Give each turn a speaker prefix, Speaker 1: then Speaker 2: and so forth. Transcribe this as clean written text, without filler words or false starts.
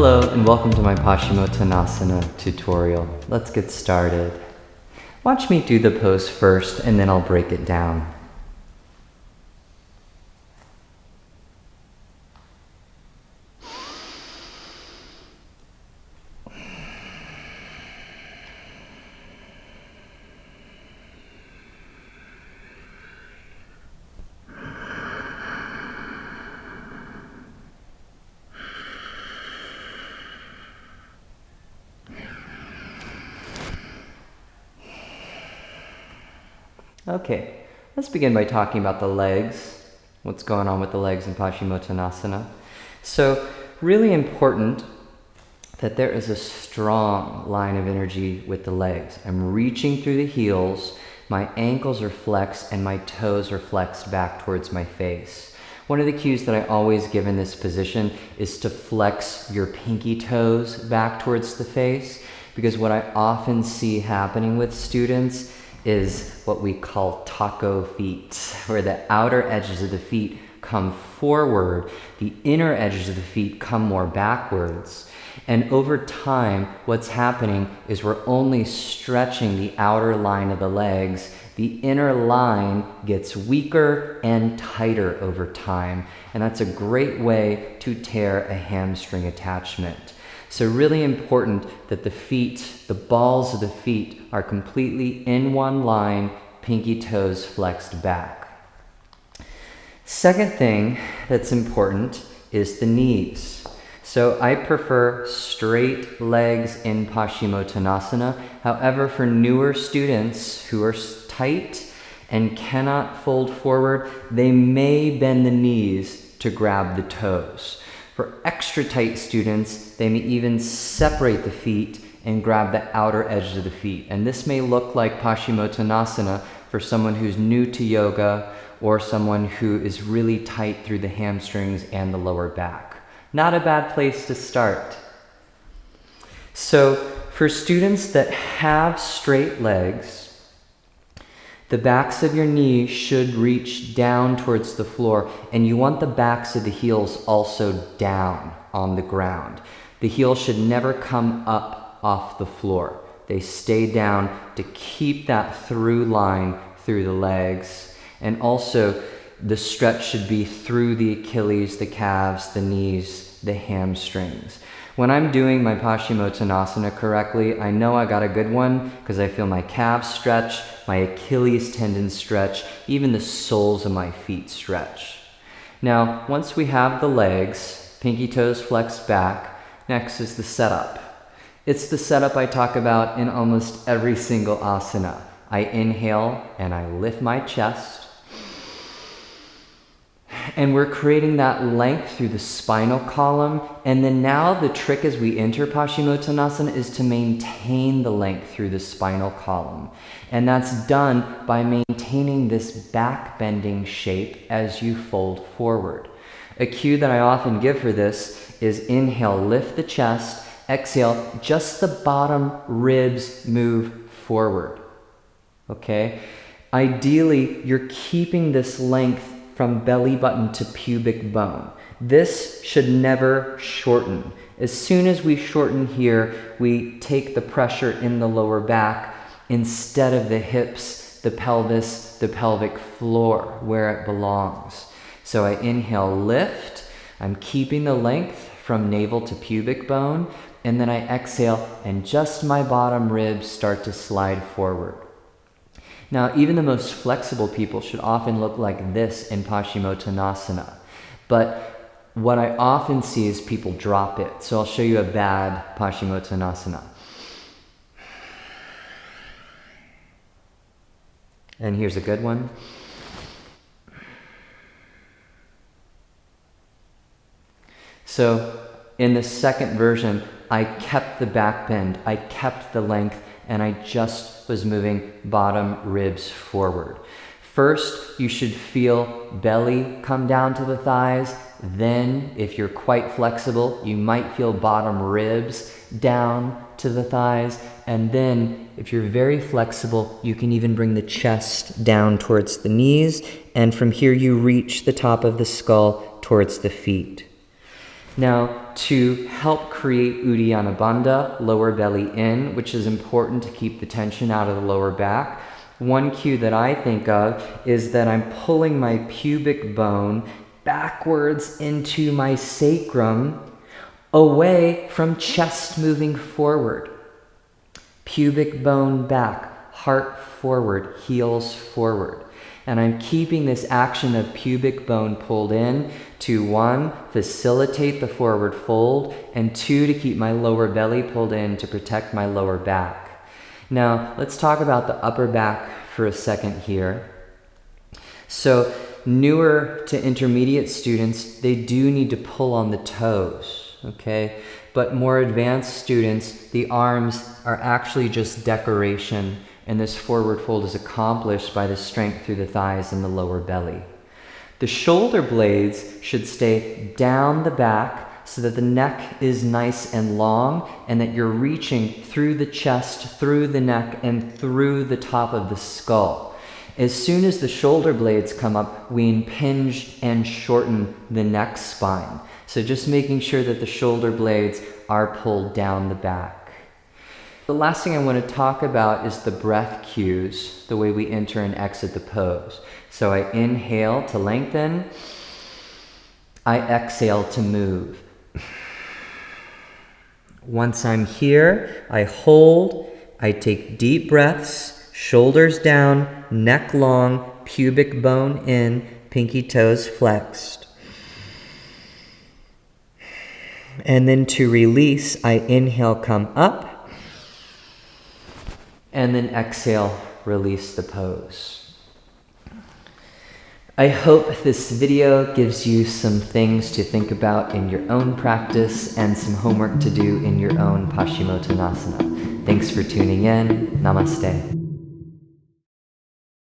Speaker 1: Hello and welcome to my Paschimottanasana tutorial. Let's get started. Watch me do the pose first and then I'll break it down. Okay, let's begin by talking about the legs. What's going on with the legs in Paschimottanasana? So, really important that there is a strong line of energy with the legs. I'm reaching through the heels, my ankles are flexed, and my toes are flexed back towards my face. One of the cues that I always give in this position is to flex your pinky toes back towards the face, because what I often see happening with students is what we call taco feet, where the outer edges of the feet come forward, the inner edges of the feet come more backwards. And over time, what's happening is we're only stretching the outer line of the legs. The inner line gets weaker and tighter over time. And that's a great way to tear a hamstring attachment. So really important that the feet, the balls of the feet, are completely in one line, pinky toes flexed back. Second thing that's important is the knees. So I prefer straight legs in Paschimottanasana. However, for newer students who are tight and cannot fold forward, they may bend the knees to grab the toes. For extra tight students, they may even separate the feet and grab the outer edges of the feet. And this may look like Paschimottanasana for someone who's new to yoga or someone who is really tight through the hamstrings and the lower back. Not a bad place to start. So for students that have straight legs, the backs of your knees should reach down towards the floor, and you want the backs of the heels also down on the ground. The heels should never come up off the floor. They stay down to keep that through line through the legs. And also, the stretch should be through the Achilles, the calves, the knees, the hamstrings. When I'm doing my Paschimottanasana correctly, I know I got a good one because I feel my calves stretch, my Achilles tendons stretch, even the soles of my feet stretch. Now, once we have the legs, pinky toes flexed back, next is the setup. It's the setup I talk about in almost every single asana. I inhale and I lift my chest. And we're creating that length through the spinal column. And then now the trick as we enter Paschimottanasana is to maintain the length through the spinal column. And that's done by maintaining this back bending shape as you fold forward. A cue that I often give for this is inhale, lift the chest, exhale, just the bottom ribs move forward. Okay? Ideally, you're keeping this length from belly button to pubic bone. This should never shorten. As soon as we shorten here, we take the pressure in the lower back instead of the hips, the pelvis, the pelvic floor, where it belongs. So I inhale, lift. I'm keeping the length from navel to pubic bone, and then I exhale, and just my bottom ribs start to slide forward. Now, even the most flexible people should often look like this in Paschimottanasana. But what I often see is people drop it. So I'll show you a bad Paschimottanasana. And here's a good one. So in the second version, I kept the back bend, I kept the length, and I just was moving bottom ribs forward. First, you should feel belly come down to the thighs. Then, if you're quite flexible, you might feel bottom ribs down to the thighs. And then, if you're very flexible, you can even bring the chest down towards the knees. And from here, you reach the top of the skull towards the feet. Now, to help create Uddiyana Bandha, lower belly in, which is important to keep the tension out of the lower back, one cue that I think of is that I'm pulling my pubic bone backwards into my sacrum, away from chest moving forward. Pubic bone back, heart forward, heels forward. And I'm keeping this action of pubic bone pulled in to 1, facilitate the forward fold, and 2, to keep my lower belly pulled in to protect my lower back. Now, let's talk about the upper back for a second here. So, newer to intermediate students, they do need to pull on the toes, okay? But more advanced students, the arms are actually just decoration, and this forward fold is accomplished by the strength through the thighs and the lower belly. The shoulder blades should stay down the back so that the neck is nice and long and that you're reaching through the chest, through the neck, and through the top of the skull. As soon as the shoulder blades come up, we impinge and shorten the neck spine. So just making sure that the shoulder blades are pulled down the back. The last thing I want to talk about is the breath cues, the way we enter and exit the pose. So I inhale to lengthen, I exhale to move. Once I'm here, I hold, I take deep breaths, shoulders down, neck long, pubic bone in, pinky toes flexed. And then to release, I inhale, come up, and then exhale, release the pose. I hope this video gives you some things to think about in your own practice and some homework to do in your own Paschimottanasana. Thanks for tuning in. Namaste.